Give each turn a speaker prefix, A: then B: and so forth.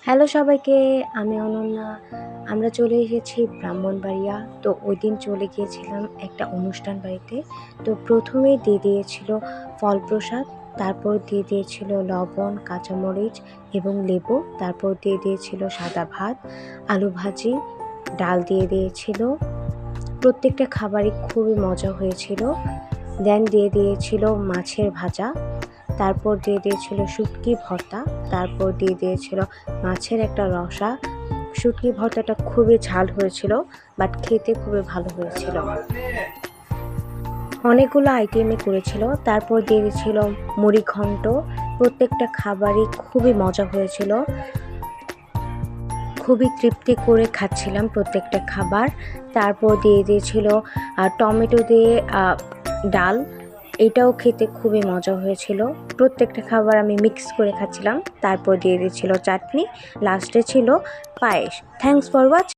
A: Hello সবাইকে, আমি অনন্যা। আমরা চলে এসেছি ব্রাহ্মণবাড়িয়া। তো ওই দিন চলে গিয়েছিলাম একটা অনুষ্ঠান বাড়িতে। তো প্রথমেই দিয়ে দিয়েছিল ফল প্রসাদ, তারপর দিয়ে দিয়েছিল লবণ, কাঁচামরিচ এবং লেবু, তারপর দিয়ে দিয়েছিল সাদা ভাত, আলু ভাজি, ডাল দিয়ে দিয়েছিল। প্রত্যেকটা খাবারই খুবই মজা হয়েছিল। দেন দিয়ে দিয়েছিল মাছের ভাজা, তারপর দিয়ে দিয়েছিল শুটকি ভর্তা, তারপর দিয়ে দিয়েছিল মাছের একটা রসা। শুটকি ভর্তাটা খুবই ঝাল হয়েছিল, বাট খেতে খুবই ভালো হয়েছিল। অনেকগুলো আইটেমই করেছিল। তারপর দিয়ে দিয়েছিল মুড়ি ঘন্ট। প্রত্যেকটা খাবারই খুবই মজা হয়েছিল, খুবই তৃপ্তি করে খাচ্ছিলাম প্রত্যেকটা খাবার। তারপর দিয়ে দিয়েছিল টমেটো দিয়ে ডাল, এটাও খেতে খুবই মজা হয়েছিল। প্রত্যেকটা খাবার আমি মিক্স করে খাচ্ছিলাম। তারপর দিয়ে দিয়েছিল চাটনি, লাস্টে ছিল পায়েস। Thanks for watching.